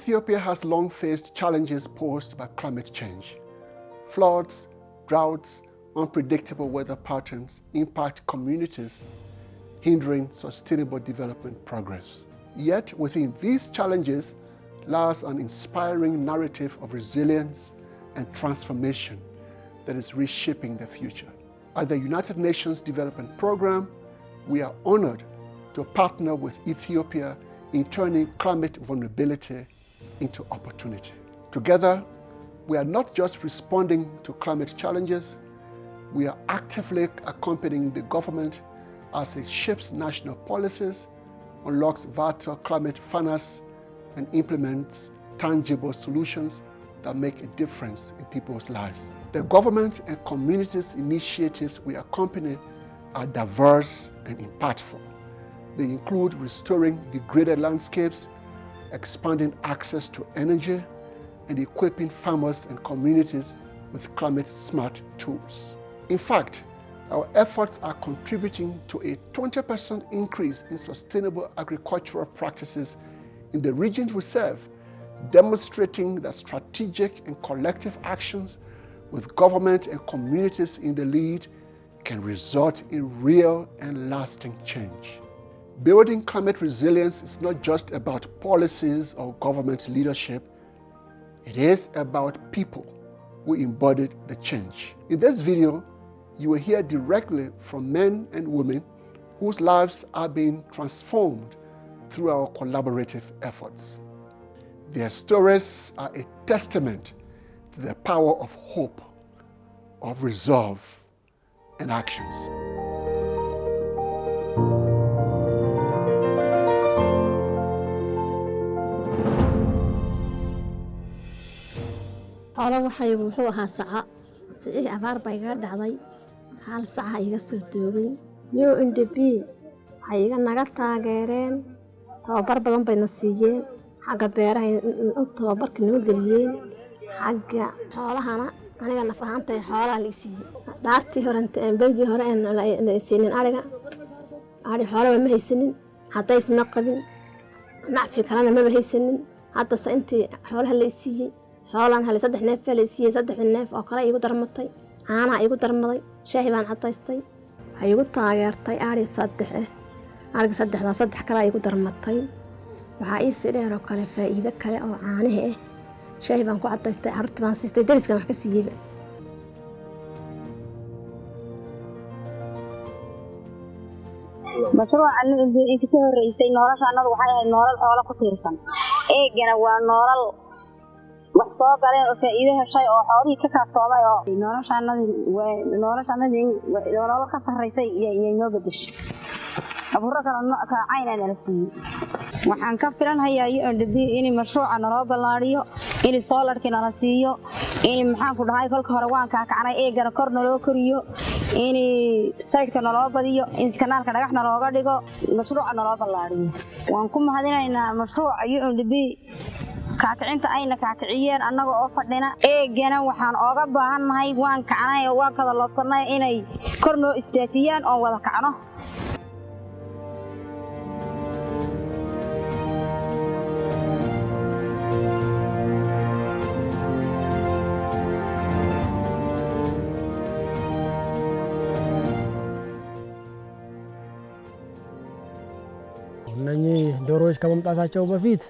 Ethiopia has long faced challenges posed by climate change. Floods, droughts, unpredictable weather patterns impact communities, hindering sustainable development progress. Yet within these challenges lies an inspiring narrative of resilience and transformation that is reshaping the future. At the United Nations Development Programme, we are honored to partner with Ethiopia in turning climate vulnerability into opportunity. Together, we are not just responding to climate challenges, we are actively accompanying the government as it shapes national policies, unlocks vital climate finance, and implements tangible solutions that make a difference in people's lives. The government and communities' initiatives we accompany are diverse and impactful. They include restoring degraded landscapes, expanding access to energy, and equipping farmers and communities with climate-smart tools. In fact, our efforts are contributing to a 20% increase in sustainable agricultural practices in the regions we serve, demonstrating that strategic and collective actions with government and communities in the lead can result in real and lasting change. Building climate resilience is not just about policies or government leadership, it is about people who embodied the change. In this video, you will hear directly from men and women whose lives are being transformed through our collaborative efforts. Their stories are a testament to the power of hope, of resolve, and actions. Hada waxay wuxuu ahaa saca si abaar bay ga dhacday hal saca iga soo doogay UNDP waxay iga naga taageereen tababar badan bayna siiyeen xagga beeraha u tababarka nima geliyeen xagga xoolahana aniga nafahaantay xoolaha la siiyay dhaartii horanta beelgii hore aan la siinin ariga xoolaha ma haysanin haday isma qabin nacfi kalena ma haysanin hadda intii xoolaha la siiyay xoolan hal 3 neef la siiyay 3 neef oo kale igu darmatay caana igu darmaday shaahi baan cadaystay waxay igu taageertay ari 3 ariga 3 kale igu darmatay waxa ii sidheer oo kale faa'iido kale oo caanaha shaahi baan ku cadaystay carruurta baan siistay dariska wax ka siiyay mashruuca in ka horeysay noloshaanadu waxay ahayd nolol xoolo ku tiirsan eegana waa nolol wax soo galeen oo faa'iido heshay oo xoolihii ka kaaftoomay oo noloshaanadii nolol ka sarreysay iyo noo bedeshay abuurka kala caynana la siiyay waxaan ka filanhayaa UNDP in mashruuca naloo ballaariyo in solarkina la siiyo in maxaan ku dhahay kolka hore waan ka kacnay eegana kor naloo koriyo in sayidka naloo badiyo in kanaalka dhagaxna looga dhigo mashruuca naloo ballaariyo waan ku mahadinaynaa mashruuca UNDP kaakicinta ayna kaakiciyeen annaga oo fadhina eegana waxaan ooga baahannahay waan kacnay oo waan kada loobsanay inay kor noo istaajiyaan oo wada kacno እነኚህ ዶሮዎች ከመምጣታቸው በፊት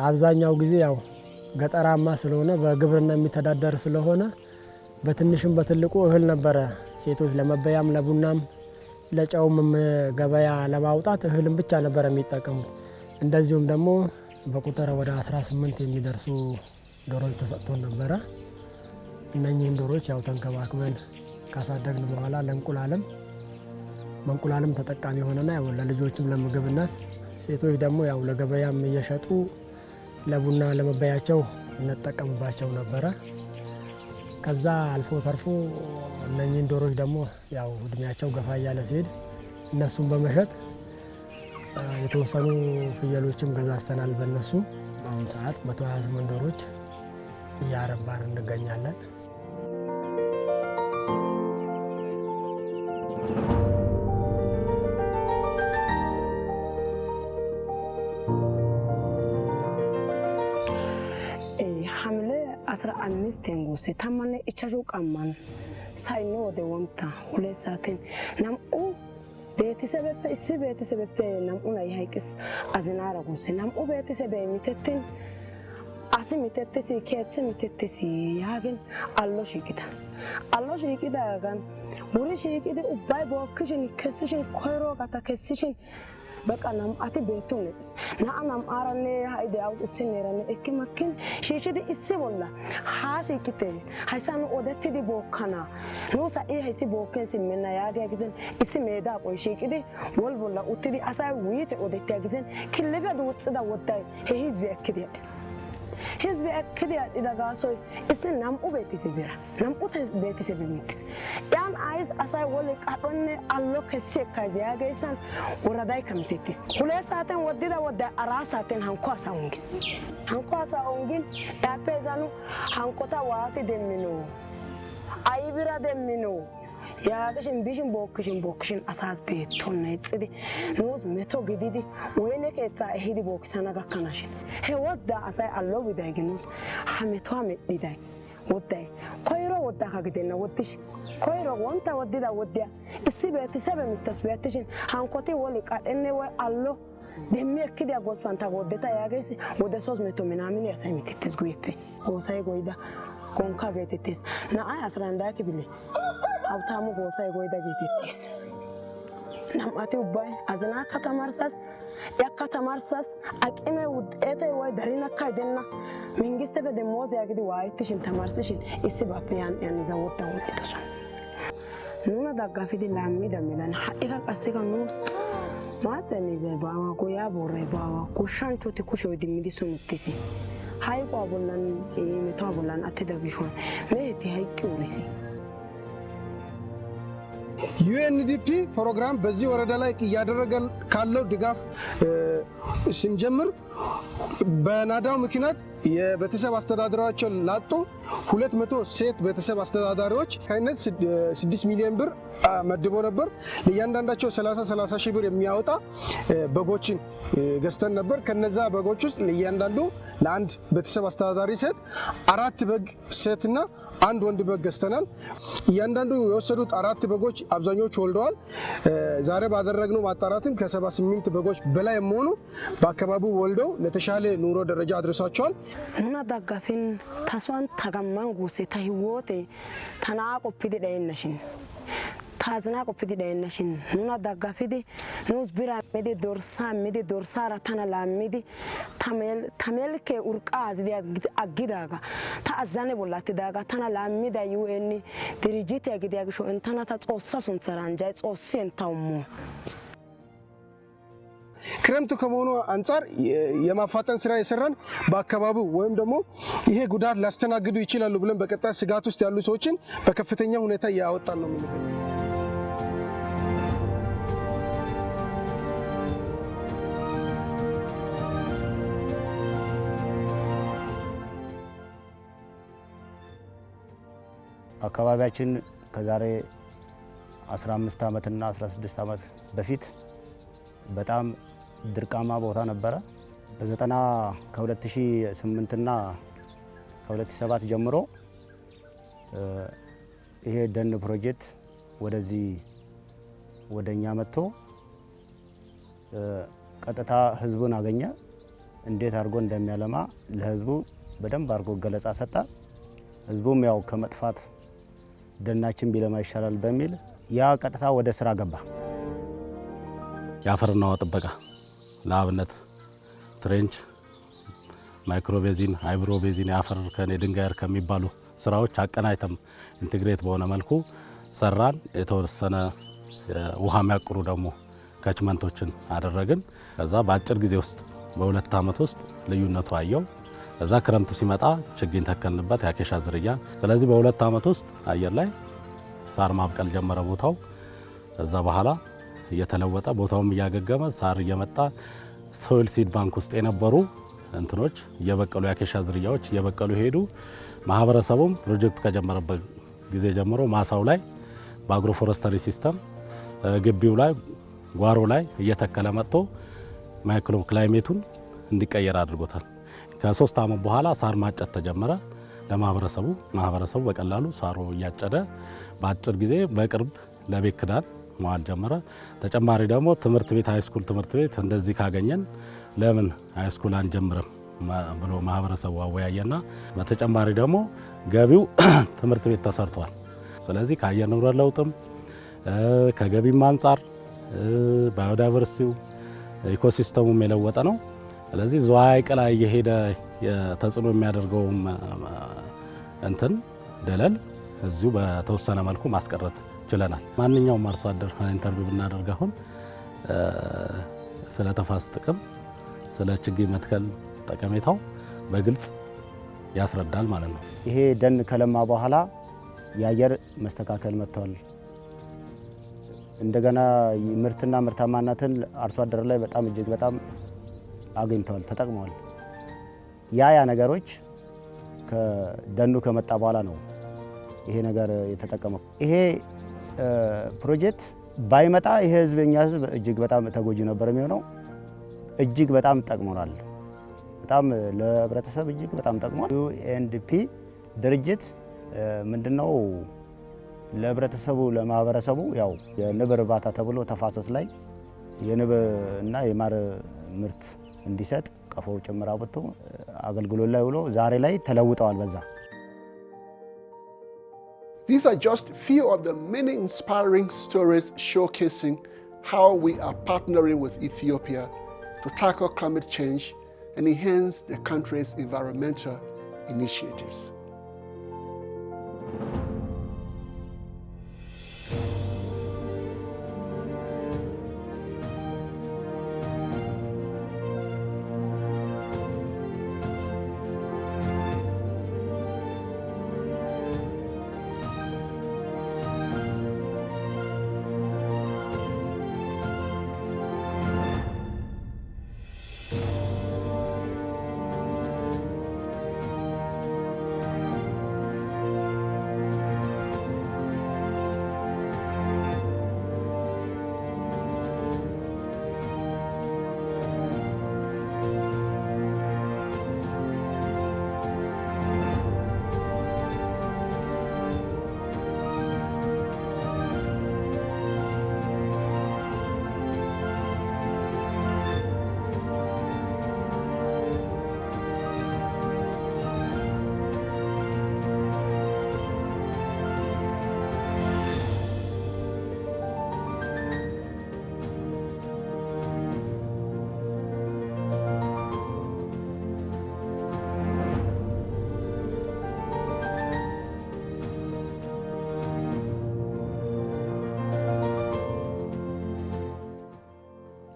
አብዛኛው ጊዜ ያው ገጠራማ ስለሆነ በግብርና የሚተዳደር ስለሆነ በትንሽም በትልቁ እህል ነበረ ሴቶች ለመበያም ለቡናም ለጨውም ገበያ ለማውጣት እህልም ብቻ ነበር የሚጠቀሙት እንደዚሁም ደግሞ በቁጥር ወደ 18 የሚደርሱ ዶሮዎች ተሰጥቶን ነበረ እነኚህን ዶሮዎች ያው ተንከባክበን ካሳደግን በኋላ ለእንቁላልም ተጠቃሚ ሆነና ያው ለልጆችም ለምግብነት ሴቶች ደግሞ ያው ለገበያም እየሸጡ ለቡና ለመበያቸው እንጠቀምባቸው ነበረ ከዛ አልፎ ተርፎ እነኚህን ዶሮዎች ደግሞ ያው እድሜያቸው ገፋ ያለ ሲሄድ እነሱን በመሸጥ የተወሰኑ ፍየሎችም ገዛስተናል በእነሱ በአሁኑ ሰዓት 128 ዶሮዎች እያረባን እንገኛለን 15 tengusi tamane ichachu qamman sayno wode wonta 2 saaten nam'u beetisebeppe issi beetisebeppe nam'u nay hayqis azinara gusi nam'u beetisebe mitettin asi mitettisi keetsi mitettisi yaagin allo shiiqidagan wuri shiiqidi ubbay bookkishin kessishin koyro gata kessishin በቃ ናምአቲ ቤቱንስ ናአናም አራኔ ሃይደ አውስ ሲነራኔ እከማከን ሺሺዲ ኢሲቦላ ሃሲኪቴ ሃይሳኑ ኦደቲዲ ቦካና ኑሳ ሃይሲ ቦከን ሲመና ያገ ግዘን ኢሲ ሜዳ ቆይ ሺቂዲ ወልቦላ ኡቲዲ አሳይ ዊት ኦደቲ ግዘን ክልበ ዱጽዳ ወዳይ ህዝብ ያክዲያስ ህዝብ ያክዲያ ዲዳጋሶይ ኢሲ ናምኡ ቤቲሲቢራ ናምኡ ቤቲሲቢሚክስ ያን አይዝ አሳይ ወለ ቃዶነ አሎ ከሰካዚ ያገይሳን ወራዳይ ከምቴክስ ሁለት ሰዓትን ወዲዳ ወዳ አራት ሰዓትን ሃንኳሳ ኦንጊን ያፔዛኑ ሃንኮታ ዋቲ ደሚኖ አይብራ ደሚኖ ያገሽን ቢሽን ቦክሽን አሳዝ ቤቶነ ጽዲ ኖዝ መቶ ግዲዲ ወይኔ ከጻ ሄዲ ቦክሰና ጋካናሽን ሄወዳ አሳይ አሎ ቢዳይግኑስ ሐመቷ መዲዳይ ወዳይ ኮይሮ ወዳ ካግደና ወድሽ ኮይሮ ወንታ ወዲዳ ወዲያ እሲ ቤተሰብ ምትስበያትሽን ሃንኮቲ ወሊ ቃደነ ወይ አሎ ደሚያክዲያ ጎስፋንታ ወደታ ያገይስ ወደ 300 ምናምን ያሳይምትትስ ጉይፔ ጎሳይ ጎይዳ ኮንካ ገይትትስ ናአይ 11 ክብለ አብታሙ ጎሳይ ጎይዳ ገይትትስ ናማቲ ውባይ አዝና ከተማርሳስ ያከተማርሳስ አቂመ ውጤቴ ወይ ደሪና ካይደና መንግስት በደሞዝ ያግዲ ዋይትሽን ተማርስሽን ኢስባፕያን ያንዛ ወጣው ይደሱ ኑና ዳጋፊዲ ላሚዳ ሚላን ሀኢካ ቀሲካ ኑስ ማጸኒ ዘባዋ ጎያ ቦሬ ባዋ ኩሻንቾቲ ኩሾ ዲሚዲሱ ምትሲ ሃይቋ ቦላን መቷ ቦላን አትደግሾን ለቲ ሃይቂ ውሪሲ ዩኤንዲፒ ፕሮግራም በዚህ ወረዳ ላይ እያደረገ ካለው ድጋፍ ስንጀምር በናዳው ምክንያት የቤተሰብ አስተዳዳሪዎችን ላጡ 200 ሴት ቤተሰብ አስተዳዳሪዎች ከነት 6 ሚሊዮን ብር መድቦ ነበር። ለእያንዳንዳቸው 30 ሺህ ብር የሚያወጣ በጎችን ገዝተን ነበር። ከነዛ በጎች ውስጥ ለእያንዳንዱ ለአንድ ቤተሰብ አስተዳዳሪ ሴት 4 በግ ሴትና አንድ ወንድ በግ ገዝተናል። እያንዳንዱ የወሰዱት 4 በጎች አብዛኞቹ ወልደዋል። ዛሬ ባደረግነው ማጣራትም ከ78 በጎች በላይ የሚሆኑ በአካባቢው ወልደው ለተሻለ ኑሮ ደረጃ አድርሷቸዋል። ኑና ዳጋፊን ታሷን ታጋማን ጉሴ ታህወቴ ተናቆፕዲ ዳይነሽን ታዝና ቆፕዲ ዳይነሽን ኑና ዳጋፊዲ ኑስ ቢራ ሜዲ ዶርሳራ ተናላ ሜዲ ተመልከ ኡርቃ አዝዲ አግዳጋ ታአዛኔ ቦላት ዳጋ ተናላ ሜዳ ዩኤን ድርጅት ያግዳግሾ እንተና ተጾሰሱን ሰራንጃይ ጾሴን ታውሙ ክረምቱ ከመሆኑ አንፃር የማፋጠን ስራ የሰራን በአካባቢው ወይም ደግሞ ይሄ ጉዳት ላስተናግዱ ይችላሉ ብለን በቀጣይ ስጋት ውስጥ ያሉ ሰዎችን በከፍተኛ ሁኔታ ያወጣን ነው የሚሉት። አካባቢያችን ከዛሬ 15 ዓመትና 16 ዓመት በፊት በጣም ድርቃማ ቦታ ነበረ። ከ2008 እና ከ2007 ጀምሮ ይሄ ደን ፕሮጀክት ወደኛ መጥቶ ቀጥታ ህዝቡን አገኘ። እንዴት አድርጎ እንደሚያለማ ለህዝቡ በደንብ አድርጎ ገለጻ ሰጣ። ህዝቡም ያው ከመጥፋት ደናችን ቢለማ ይሻላል በሚል ያ ቀጥታ ወደ ስራ ገባ። የአፈርና ውሃ ጥበቃ ለአብነት ትሬንች፣ ማይክሮቤዚን፣ ሃይብሮቤዚን የአፈር ከድንጋይ ከሚባሉ ስራዎች አቀናይተም ኢንቴግሬት በሆነ መልኩ ሰራን። የተወሰነ ውሃ የሚያቅሩ ደግሞ ካችመንቶችን አደረግን። ከዛ በአጭር ጊዜ ውስጥ በ2 ዓመት ውስጥ ልዩነቱ አየው። ከዛ ክረምት ሲመጣ ችግኝ ተከልንበት ያኬሻ ዝርያ። ስለዚህ በ2 ዓመት ውስጥ አየር ላይ ሳር ማብቀል ጀመረ ቦታው። ከዛ በኋላ እየተለወጠ ቦታውም እያገገመ ሳር እየመጣ ሶይል ሲድ ባንክ ውስጥ የነበሩ እንትኖች እየበቀሉ ያኬሻ ዝርያዎች እየበቀሉ ሄዱ። ማህበረሰቡም ፕሮጀክቱ ከጀመረበት ጊዜ ጀምሮ ማሳው ላይ በአግሮ ፎረስተሪ ሲስተም ግቢው ላይ ጓሮ ላይ እየተከለ መጥቶ ማይክሮ ክላይሜቱን እንዲቀየር አድርጎታል። ከ3 ዓመት በኋላ ሳር ማጨት ተጀመረ። ማህበረሰቡ በቀላሉ ሳሮ እያጨደ በአጭር ጊዜ በቅርብ ለቤት ክዳን መዋል ጀመረ። ተጨማሪ ደግሞ ትምህርት ቤት ሃይስኩል ትምህርት ቤት እንደዚህ ካገኘን ለምን ሃይስኩል አንጀምርም ብሎ ማህበረሰቡ አወያየና በተጨማሪ ደግሞ ገቢው ትምህርት ቤት ተሰርቷል። ስለዚህ ከአየር ንብረት ለውጥም ከገቢም አንጻር ባዮዳይቨርሲቲው ኢኮሲስተሙም የለወጠ ነው። ስለዚህ ዝዋይ ሐይቅ ላይ የሄደ ተጽዕኖ የሚያደርገው እንትን ደለል እዚሁ በተወሰነ መልኩ ማስቀረት ችለናል። ማንኛውም አርሶ አደር ኢንተርቪው ብናደርግ አሁን ስለ ተፋሰስ ጥቅም፣ ስለ ችግኝ መትከል ጠቀሜታው በግልጽ ያስረዳል ማለት ነው። ይሄ ደን ከለማ በኋላ የአየር መስተካከል መጥቷል። እንደገና ምርትና ምርታማነትን አርሶ አደር ላይ በጣም እጅግ በጣም አግኝተዋል፣ ተጠቅመዋል። ያ ነገሮች ከደኑ ከመጣ በኋላ ነው ይሄ ነገር የተጠቀመው። ይሄ ፕሮጀክት ባይመጣ ይሄ ህዝብ እኛ ህዝብ እጅግ በጣም ተጎጂ ነበር የሚሆነው። እጅግ በጣም ጠቅሞናል። በጣም ለህብረተሰብ እጅግ በጣም ጠቅሟል። ዩኤንዲፒ ድርጅት ምንድነው ለህብረተሰቡ ለማህበረሰቡ ያው የንብ እርባታ ተብሎ ተፋሰስ ላይ የንብ እና የማር ምርት እንዲሰጥ ቀፎ ጭምር አብቶ አገልግሎት ላይ ውሎ ዛሬ ላይ ተለውጠዋል በዛ። These are just few of the many inspiring stories showcasing how we are partnering with Ethiopia to tackle climate change and enhance the country's environmental initiatives.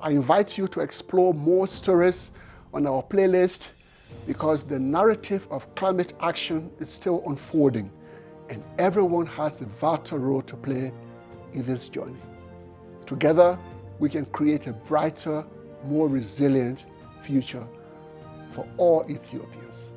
I invite you to explore more stories on our playlist because the narrative of climate action is still unfolding and everyone has a vital role to play in this journey. Together, we can create a brighter, more resilient future for all Ethiopians.